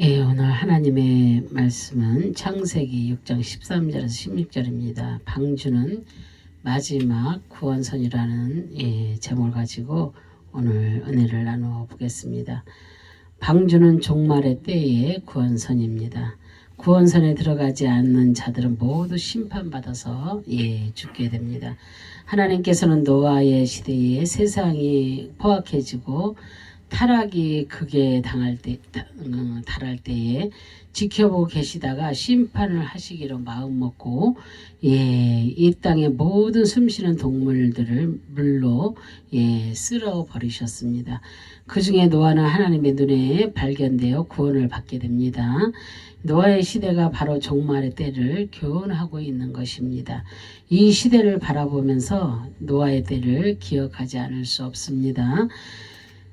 예, 오늘 하나님의 말씀은 창세기 6장 13절에서 16절입니다. 방주는 마지막 구원선이라는 제목을 가지고 오늘 은혜를 나누어 보겠습니다. 방주는 종말의 때의 구원선입니다. 구원선에 들어가지 않는 자들은 모두 심판받아서 죽게 됩니다. 하나님께서는 노아의 시대에 세상이 포악해지고 타락이 극에 달할 때에 지켜보고 계시다가 심판을 하시기로 마음먹고 이 땅의 모든 숨쉬는 동물들을 물로 쓸어 버리셨습니다. 그 중에 노아는 하나님의 눈에 발견되어 구원을 받게 됩니다. 노아의 시대가 바로 종말의 때를 교훈하고 있는 것입니다. 이 시대를 바라보면서 노아의 때를 기억하지 않을 수 없습니다.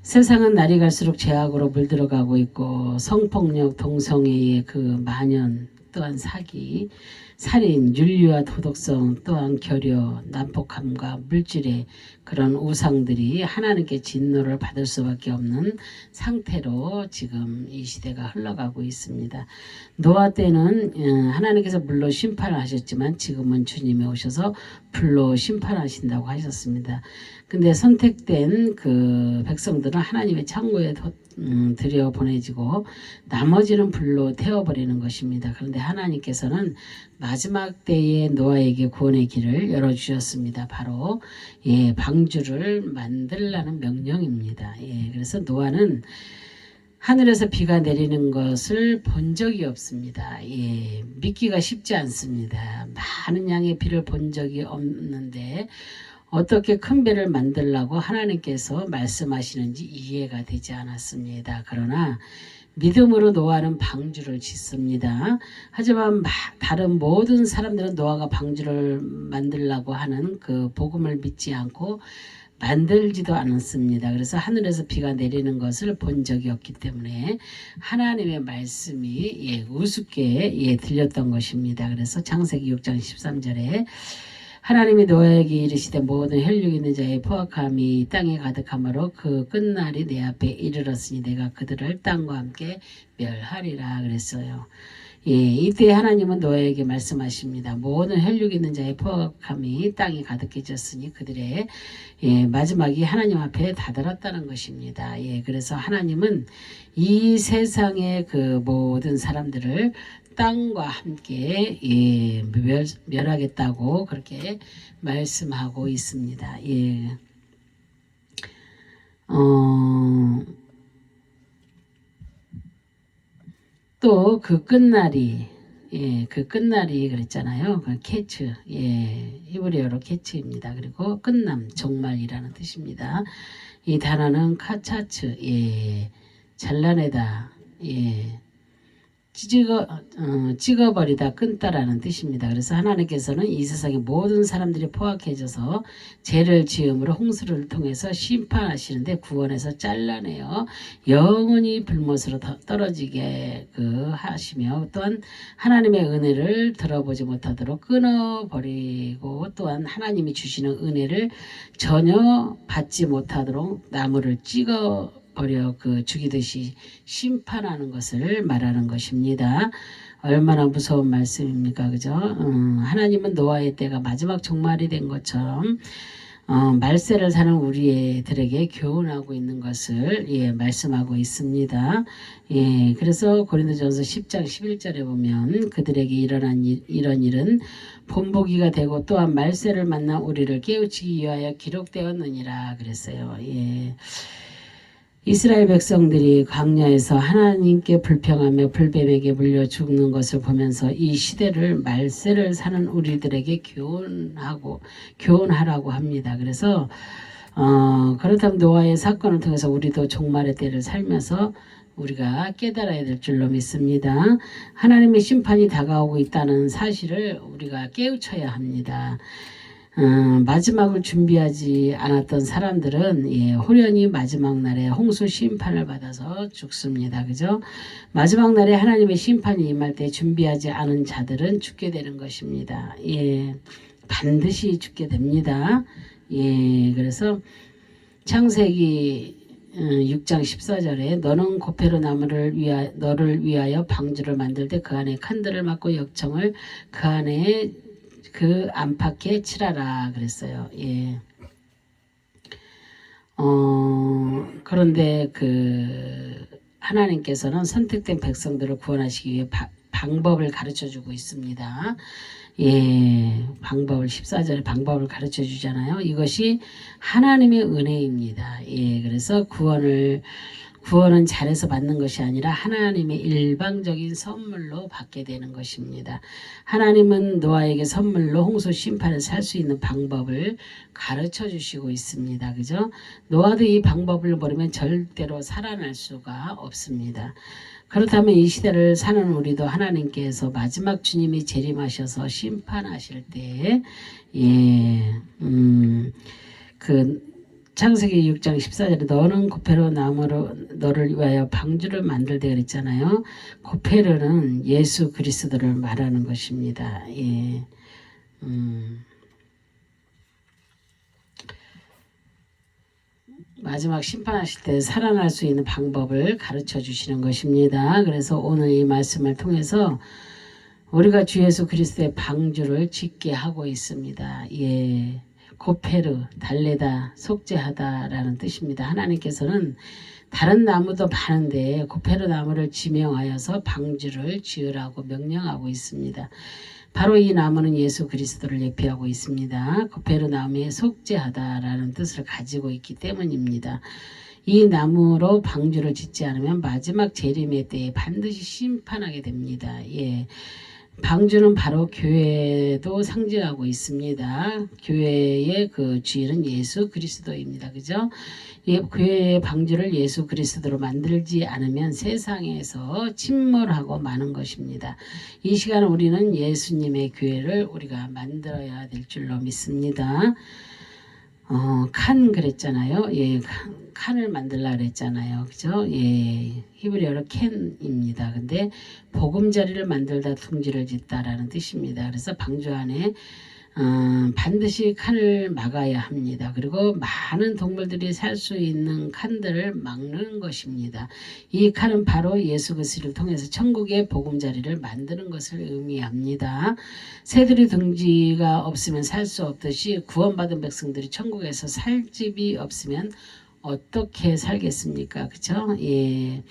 세상은 날이 갈수록 죄악으로 물들어가고 있고 성폭력, 동성애의 그 만연, 또한 사기, 살인, 윤리와 도덕성, 또한 결여, 난폭함과 물질의 그런 우상들이 하나님께 진노를 받을 수밖에 없는 상태로 지금 이 시대가 흘러가고 있습니다. 노아 때는 하나님께서 물로 심판을 하셨지만 지금은 주님이 오셔서 불로 심판하신다고 하셨습니다. 근데 선택된 그 백성들은 하나님의 창고에 들여 보내지고 나머지는 불로 태워버리는 것입니다. 그런데 하나님께서는 마지막 때에 노아에게 구원의 길을 열어주셨습니다. 바로 방주를 만들라는 명령입니다. 그래서 노아는 하늘에서 비가 내리는 것을 본 적이 없습니다. 믿기가 쉽지 않습니다. 많은 양의 비를 본 적이 없는데 어떻게 큰 배를 만들라고 하나님께서 말씀하시는지 이해가 되지 않았습니다. 그러나 믿음으로 노아는 방주를 짓습니다. 하지만 다른 모든 사람들은 노아가 방주를 만들라고 하는 그 복음을 믿지 않고 만들지도 않았습니다. 그래서 하늘에서 비가 내리는 것을 본 적이 없기 때문에 하나님의 말씀이 우습게 들렸던 것입니다. 그래서 창세기 6장 13절에 하나님이 노아에게 이르시되 모든 혈육 있는 자의 포악함이 땅에 가득하므로 그 끝날이 내 앞에 이르렀으니 내가 그들을 땅과 함께 멸하리라 그랬어요. 이때 하나님은 노아에게 말씀하십니다. 모든 혈육 있는 자의 포악함이 땅에 가득해졌으니 그들의 마지막이 하나님 앞에 다다랐다는 것입니다. 그래서 하나님은 이 세상의 그 모든 사람들을 땅과 함께 멸하겠다고 그렇게 말씀하고 있습니다. 또 그 끝날이 그 끝날이 그랬잖아요. 그 캐츠, 히브리어로 캐츠입니다. 그리고 끝남, 종말이라는 뜻입니다. 이 단어는 카차츠, 잘라내다, 찍어버리다, 끊다라는 뜻입니다. 그래서 하나님께서는 이 세상의 모든 사람들이 포악해져서 죄를 지음으로 홍수를 통해서 심판하시는데 구원해서 잘라내어 영원히 불못으로 떨어지게 하시며 또한 하나님의 은혜를 들어보지 못하도록 끊어버리고 또한 하나님이 주시는 은혜를 전혀 받지 못하도록 나무를 버려 죽이듯이 심판하는 것을 말하는 것입니다. 얼마나 무서운 말씀입니까? 그죠? 하나님은 노아의 때가 마지막 종말이 된 것처럼 말세를 사는 우리들에게 교훈하고 있는 것을 말씀하고 있습니다. 그래서 고린도전서 10장 11절에 보면 그들에게 일어난 이런 일은 본보기가 되고 또한 말세를 만나 우리를 깨우치기 위하여 기록되었느니라 그랬어요. 이스라엘 백성들이 광야에서 하나님께 불평하며 불뱀에게 물려 죽는 것을 보면서 이 시대를 말세를 사는 우리들에게 교훈하라고 합니다. 그래서 그렇다면 노아의 사건을 통해서 우리도 종말의 때를 살면서 우리가 깨달아야 될 줄로 믿습니다. 하나님의 심판이 다가오고 있다는 사실을 우리가 깨우쳐야 합니다. 마지막을 준비하지 않았던 사람들은 호련히 마지막 날에 홍수 심판을 받아서 죽습니다. 그죠? 마지막 날에 하나님의 심판이 임할 때 준비하지 않은 자들은 죽게 되는 것입니다. 반드시 죽게 됩니다. 그래서 창세기 6장 14절에 너는 고페르 나무를 너를 위하여 방주를 만들 때 그 안에 칸들을 막고 역청을 그 안에 그 안팎에 칠하라 그랬어요. 예. 그런데 하나님께서는 선택된 백성들을 구원하시기 위해 방법을 가르쳐 주고 있습니다. 예, 방법을 14절에 방법을 가르쳐 주잖아요. 이것이 하나님의 은혜입니다. 예, 그래서 구원은 잘해서 받는 것이 아니라 하나님의 일방적인 선물로 받게 되는 것입니다. 하나님은 노아에게 선물로 홍수 심판을 살 수 있는 방법을 가르쳐 주시고 있습니다. 그죠? 노아도 이 방법을 모르면 절대로 살아날 수가 없습니다. 그렇다면 이 시대를 사는 우리도 하나님께서 마지막 주님이 재림하셔서 심판하실 때, 창세기 6장 14절에 너는 고페르 나무로 너를 위하여 방주를 만들되 그랬잖아요. 고페르는 예수 그리스도를 말하는 것입니다. 예. 마지막 심판하실 때 살아날 수 있는 방법을 가르쳐 주시는 것입니다. 그래서 오늘 이 말씀을 통해서 우리가 주 예수 그리스도의 방주를 짓게 하고 있습니다. 예. 고페르, 달래다, 속죄하다라는 뜻입니다. 하나님께서는 다른 나무도 많은데 고페르 나무를 지명하여서 방주를 지으라고 명령하고 있습니다. 바로 이 나무는 예수 그리스도를 예표하고 있습니다. 고페르 나무에 속죄하다라는 뜻을 가지고 있기 때문입니다. 이 나무로 방주를 짓지 않으면 마지막 재림의 때에 반드시 심판하게 됩니다. 예. 방주는 바로 교회도 상징하고 있습니다. 교회의 그 주인은 예수 그리스도입니다. 그죠? 교회의 방주를 예수 그리스도로 만들지 않으면 세상에서 침몰하고 마는 것입니다. 이 시간 우리는 예수님의 교회를 우리가 만들어야 될 줄로 믿습니다. 칸 그랬잖아요. 예, 칸을 만들라 그랬잖아요. 그죠? 예, 히브리어로 캔입니다. 근데 보금자리를 만들다 둥지를 짓다라는 뜻입니다. 그래서 방주 안에 반드시 칸을 막아야 합니다. 그리고 많은 동물들이 살 수 있는 칸들을 막는 것입니다. 이 칸은 바로 예수 그리스도를 통해서 천국의 보금자리를 만드는 것을 의미합니다. 새들이 둥지가 없으면 살 수 없듯이 구원받은 백성들이 천국에서 살 집이 없으면 어떻게 살겠습니까? 그쵸? 예.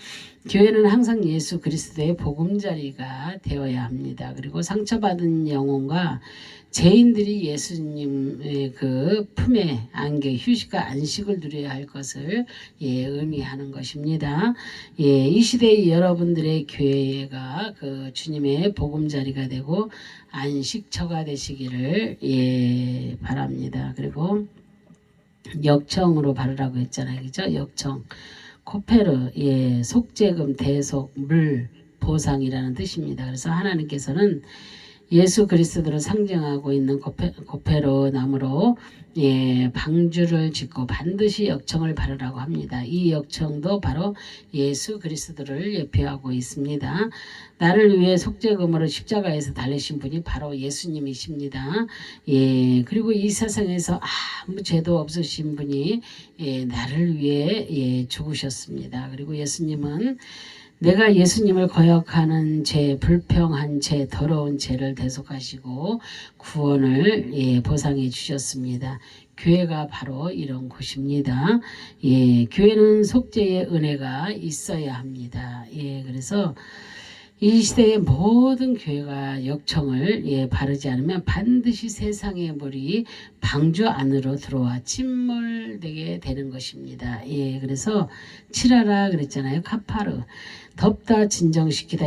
교회는 항상 예수 그리스도의 보금자리가 되어야 합니다. 그리고 상처받은 영혼과 죄인들이 예수님의 그 품에 안겨 휴식과 안식을 누려야 할 것을 의미하는 것입니다. 이 시대의 여러분들의 교회가 그 주님의 보금자리가 되고 안식처가 되시기를 바랍니다. 그리고 역청으로 바르라고 했잖아요. 그죠? 역청. 코페르, 속죄금, 대속, 물, 보상이라는 뜻입니다. 그래서 하나님께서는 예수 그리스도를 상징하고 있는 고페르 나무로 방주를 짓고 반드시 역청을 바르라고 합니다. 이 역청도 바로 예수 그리스도를 예표하고 있습니다. 나를 위해 속죄금으로 십자가에서 달리신 분이 바로 예수님이십니다. 그리고 이 세상에서 아무 죄도 없으신 분이 나를 위해 죽으셨습니다. 그리고 예수님은 내가 예수님을 거역하는 죄, 불평한 죄, 더러운 죄를 대속하시고 구원을 보상해 주셨습니다. 교회가 바로 이런 곳입니다. 교회는 속죄의 은혜가 있어야 합니다. 그래서 이 시대의 모든 교회가 역청을 바르지 않으면 반드시 세상의 물이 방주 안으로 들어와 침몰되게 되는 것입니다. 그래서 칠하라 그랬잖아요. 카파르. 덮다, 진정시키다,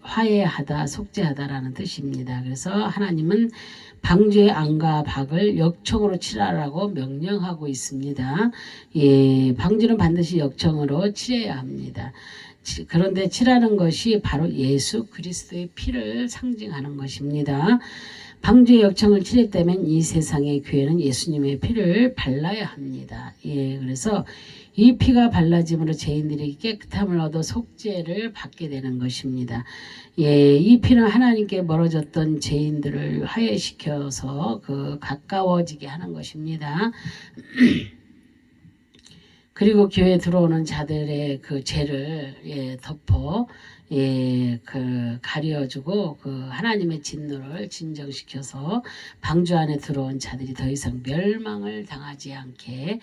화해하다, 속죄하다라는 뜻입니다. 그래서 하나님은 방주의 안과 박을 역청으로 칠하라고 명령하고 있습니다. 방주는 반드시 역청으로 칠해야 합니다. 그런데 칠하는 것이 바로 예수 그리스도의 피를 상징하는 것입니다. 방주의 역청을 칠했다면 이 세상의 교회는 예수님의 피를 발라야 합니다. 그래서 이 피가 발라짐으로 죄인들이 깨끗함을 얻어 속죄를 받게 되는 것입니다. 이 피는 하나님께 멀어졌던 죄인들을 화해시켜서 가까워지게 하는 것입니다. 그리고 교회에 들어오는 자들의 그 죄를 덮어 그 가려주고 그 하나님의 진노를 진정시켜서 방주 안에 들어온 자들이 더 이상 멸망을 당하지 않게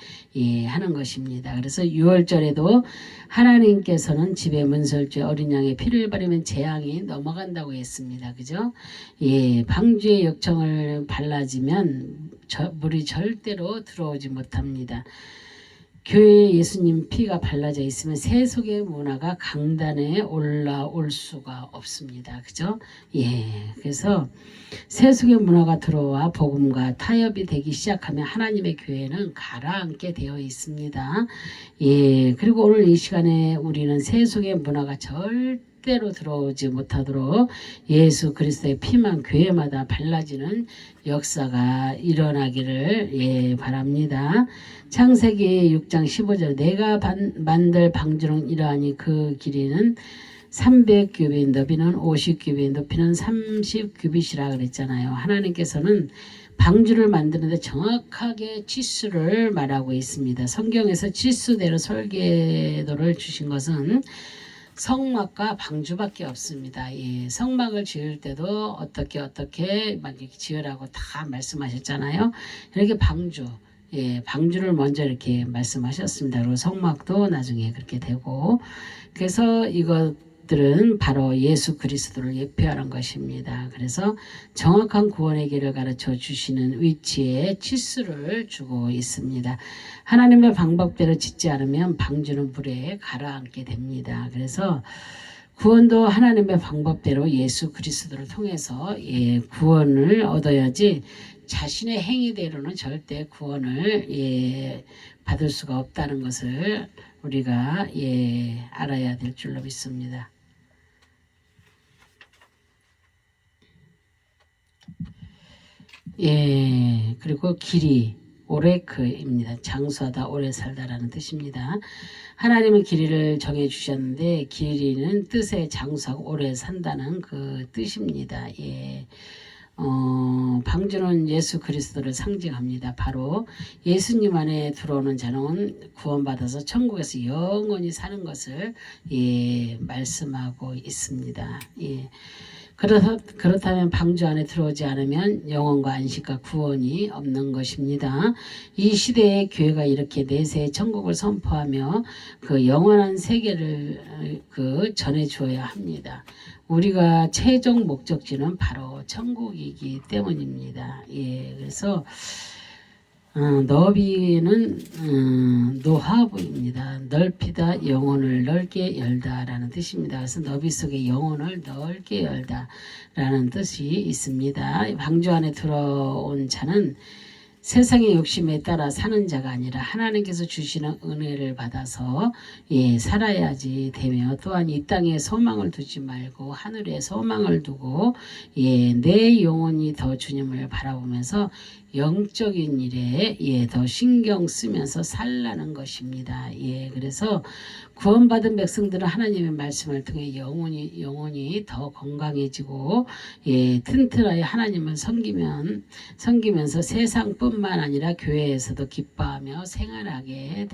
하는 것입니다. 그래서 6월절에도 하나님께서는 집에 문설주에 어린 양의 피를 바르면 재앙이 넘어간다고 했습니다. 그죠? 방주의 역청을 발라지면 물이 절대로 들어오지 못합니다. 교회에 예수님 피가 발라져 있으면 세속의 문화가 강단에 올라올 수가 없습니다. 그죠? 그래서 세속의 문화가 들어와 복음과 타협이 되기 시작하면 하나님의 교회는 가라앉게 되어 있습니다. 그리고 오늘 이 시간에 우리는 세속의 문화가 절대로 들어오지 못하도록 예수 그리스도의 피만 교회마다 발라지는 역사가 일어나기를 바랍니다. 창세기 6장 15절 내가 만들 방주는 이러하니 그 길이는 300규빗 너비는 50규빗 높이는 30규빗이라 그랬잖아요. 하나님께서는 방주를 만드는데 정확하게 치수를 말하고 있습니다. 성경에서 치수대로 설계도를 주신 것은 성막과 방주밖에 없습니다. 성막을 지을 때도 어떻게 막 이렇게 지으라고 다 말씀하셨잖아요. 이렇게 방주를 먼저 이렇게 말씀하셨습니다. 그리고 성막도 나중에 그렇게 되고, 그래서 이것들은 바로 예수 그리스도를 예표하는 것입니다. 그래서 정확한 구원의 길을 가르쳐 주시는 위치에 치수를 주고 있습니다. 하나님의 방법대로 짓지 않으면 방주는 물에 가라앉게 됩니다. 그래서 구원도 하나님의 방법대로 예수 그리스도를 통해서 구원을 얻어야지 자신의 행위대로는 절대 구원을 받을 수가 없다는 것을 우리가 알아야 될 줄로 믿습니다. 그리고 길이 오레크입니다. 장수하다 오래 살다라는 뜻입니다. 하나님은 길이를 정해 주셨는데 길이는 뜻에 장수하고 오래 산다는 그 뜻입니다. 방주는 예수 그리스도를 상징합니다. 바로 예수님 안에 들어오는 자는 구원받아서 천국에서 영원히 사는 것을 말씀하고 있습니다. 그렇다면 방주 안에 들어오지 않으면 영원과 안식과 구원이 없는 것입니다. 이 시대에 교회가 이렇게 내세의 천국을 선포하며 그 영원한 세계를 전해 주어야 합니다. 우리가 최종 목적지는 바로 천국이기 때문입니다. 그래서 너비는 노하브입니다. 넓히다, 영혼을 넓게 열다라는 뜻입니다. 그래서 너비 속에 영혼을 넓게 열다라는 뜻이 있습니다. 방주 안에 들어온 자는 세상의 욕심에 따라 사는 자가 아니라 하나님께서 주시는 은혜를 받아서 살아야지 되며, 또한 이 땅에 소망을 두지 말고 하늘에 소망을 두고 내 영혼이 더 주님을 바라보면서 영적인 일에 더 신경 쓰면서 살라는 것입니다. 그래서 구원받은 백성들은 하나님의 말씀을 통해 영혼이 더 건강해지고 튼튼하게 하나님을 섬기면서 세상뿐만 아니라 교회에서도 기뻐하며 생활하게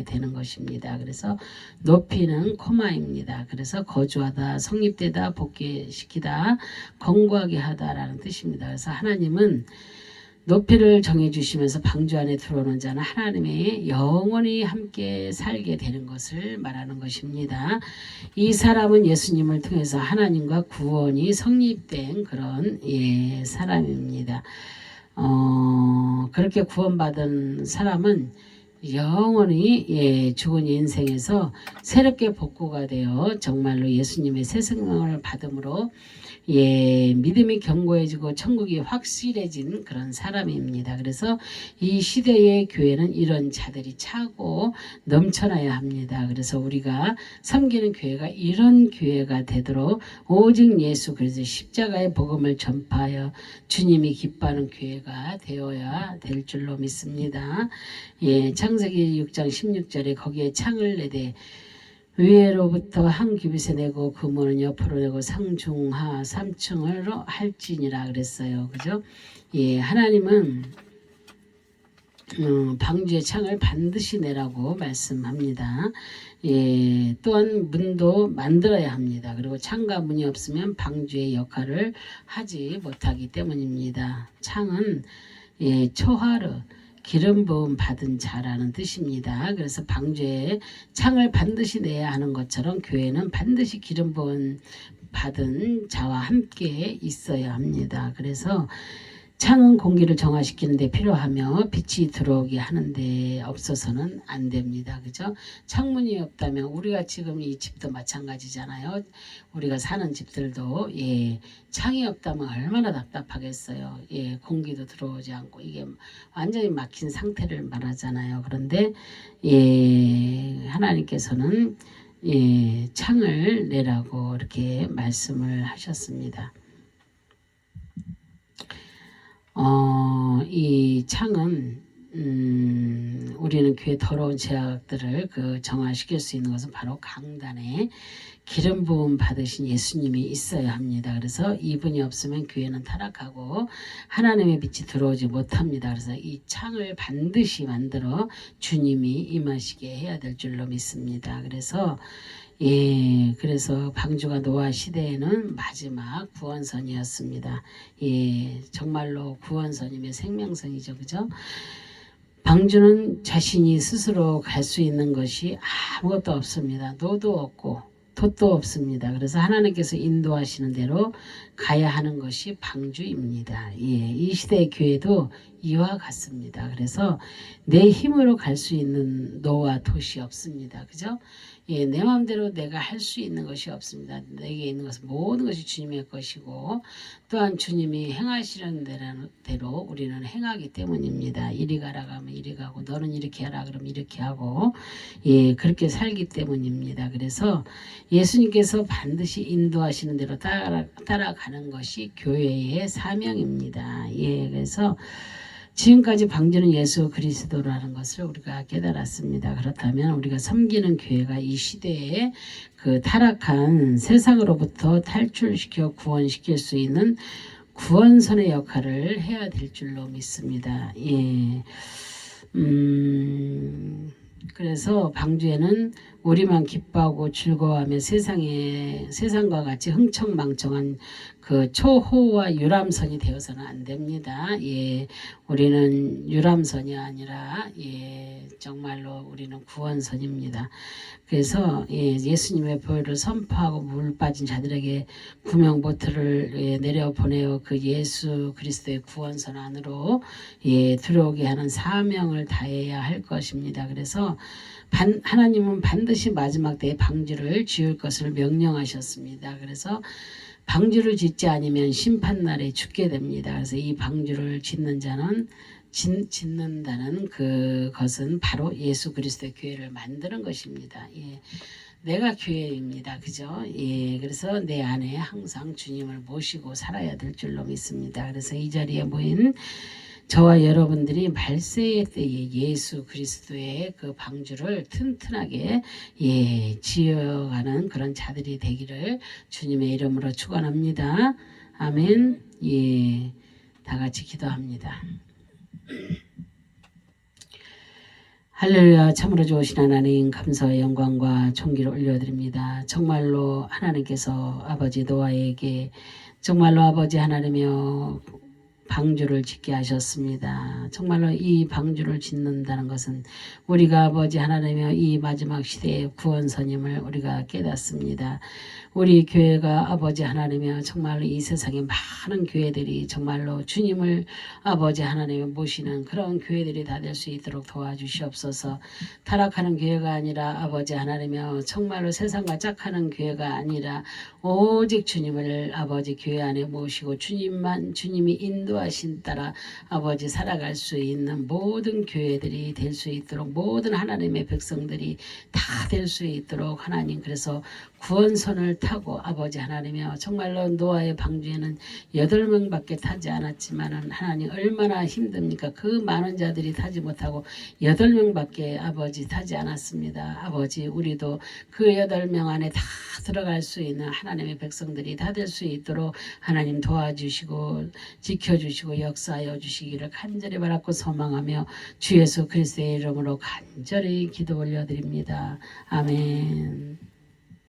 되는 것입니다. 그래서 높이는 코마입니다. 그래서 거주하다, 성립되다, 복귀시키다, 건고하게 하다라는 뜻입니다. 그래서 하나님은 높이를 정해주시면서 방주 안에 들어오는 자는 하나님의 영원히 함께 살게 되는 것을 말하는 것입니다. 이 사람은 예수님을 통해서 하나님과 구원이 성립된 그런 사람입니다. 그렇게 구원받은 사람은 영원히 죽은 인생에서 새롭게 복구가 되어 정말로 예수님의 새 생명을 받음으로 믿음이 견고해지고 천국이 확실해진 그런 사람입니다. 그래서 이 시대의 교회는 이런 자들이 차고 넘쳐나야 합니다. 그래서 우리가 섬기는 교회가 이런 교회가 되도록 오직 예수 그리스도의 십자가의 복음을 전파하여 주님이 기뻐하는 교회가 되어야 될 줄로 믿습니다. 창세기 6장 16절에 거기에 창을 내되 위에로부터 한 규빗에 내고 그 문은 옆으로 내고 상중하 3층으로 할지니라 그랬어요. 그죠? 하나님은 방주의 창을 반드시 내라고 말씀합니다. 예, 또한 문도 만들어야 합니다. 그리고 창과 문이 없으면 방주의 역할을 하지 못하기 때문입니다. 창은 초하르 기름 부음 받은 자라는 뜻입니다. 그래서 방주에 창을 반드시 내야 하는 것처럼 교회는 반드시 기름 부음 받은 자와 함께 있어야 합니다. 그래서 창은 공기를 정화시키는 데 필요하며 빛이 들어오게 하는데 없어서는 안 됩니다. 그죠? 창문이 없다면 우리가 지금 이 집도 마찬가지잖아요. 우리가 사는 집들도 창이 없다면 얼마나 답답하겠어요. 공기도 들어오지 않고 이게 완전히 막힌 상태를 말하잖아요. 그런데 하나님께서는 창을 내라고 이렇게 말씀을 하셨습니다. 이 창은 우리는 교회 더러운 죄악들을 정화시킬 수 있는 것은 바로 강단에 기름 부음 받으신 예수님이 있어야 합니다. 그래서 이분이 없으면 교회는 타락하고 하나님의 빛이 들어오지 못합니다. 그래서 이 창을 반드시 만들어 주님이 임하시게 해야 될 줄로 믿습니다. 그래서 그래서 방주가 노아 시대에는 마지막 구원선이었습니다. 정말로 구원선이며 생명선이죠. 그죠? 방주는 자신이 스스로 갈 수 있는 것이 아무것도 없습니다. 노도 없고 돛도 없습니다. 그래서 하나님께서 인도하시는 대로 가야 하는 것이 방주입니다. 이 시대의 교회도 이와 같습니다. 그래서 내 힘으로 갈 수 있는 노와 돛이 없습니다. 그죠? 내 마음대로 내가 할 수 있는 것이 없습니다. 내게 있는 것은 모든 것이 주님의 것이고 또한 주님이 행하시는 대로 우리는 행하기 때문입니다. 이리 가라 하면 이리 가고 너는 이렇게 하라 그러면 이렇게 하고 그렇게 살기 때문입니다. 그래서 예수님께서 반드시 인도하시는 대로 따라가는 것이 교회의 사명입니다. 그래서 지금까지 방주는 예수 그리스도라는 것을 우리가 깨달았습니다. 그렇다면 우리가 섬기는 교회가 이 시대에 타락한 세상으로부터 탈출시켜 구원시킬 수 있는 구원선의 역할을 해야 될 줄로 믿습니다. 그래서 방주에는 우리만 기뻐하고 즐거워하며 세상과 같이 흥청망청한 초호와 유람선이 되어서는 안 됩니다. 우리는 유람선이 아니라 정말로 우리는 구원선입니다. 그래서 예수님의 보혈을 선포하고 물 빠진 자들에게 구명보트를 내려보내어 그 예수 그리스도의 구원선 안으로 들어오게 하는 사명을 다해야 할 것입니다. 그래서 하나님은 반드시 마지막 때에 방주를 지을 것을 명령하셨습니다. 그래서 방주를 짓지 않으면 심판날에 죽게 됩니다. 그래서 이 방주를 짓는다는 그것은 바로 예수 그리스도의 교회를 만드는 것입니다. 내가 교회입니다. 그죠? 그래서 내 안에 항상 주님을 모시고 살아야 될 줄로 믿습니다. 그래서 이 자리에 모인 저와 여러분들이 말세의 때에 예수 그리스도의 방주를 튼튼하게 지어가는 그런 자들이 되기를 주님의 이름으로 축원합니다. 아멘. 다 같이 기도합니다. 할렐루야. 참으로 좋으신 하나님 감사와 영광과 존귀를 올려드립니다. 정말로 하나님께서 아버지 노아에게 정말로 아버지 하나님이여 방주를 짓게 하셨습니다. 정말로 이 방주를 짓는다는 것은 우리가 아버지 하나님의 이 마지막 시대의 구원선임을 우리가 깨닫습니다. 우리 교회가 아버지 하나님의 정말로 이 세상에 많은 교회들이 정말로 주님을 아버지 하나님을 모시는 그런 교회들이 다 될 수 있도록 도와주시옵소서. 타락하는 교회가 아니라 아버지 하나님의 정말로 세상과 짝하는 교회가 아니라 오직 주님을 아버지 교회 안에 모시고 주님이 인도하신 따라 아버지 살아갈 수 있는 모든 교회들이 될 수 있도록 모든 하나님의 백성들이 다 될 수 있도록 하나님 그래서 구원선을 타고 아버지 하나님이여 정말로 노아의 방주에는 8명밖에 타지 않았지만은 하나님 얼마나 힘듭니까? 그 많은 자들이 타지 못하고 8명밖에 아버지 타지 않았습니다. 아버지 우리도 그 8명 안에 다 들어갈 수 있는 하나님의 백성들이 다 될 수 있도록 하나님 도와주시고 지켜주시고 역사하여 주시기를 간절히 바랐고 소망하며 주 예수 그리스도의 이름으로 간절히 기도 올려드립니다. 아멘.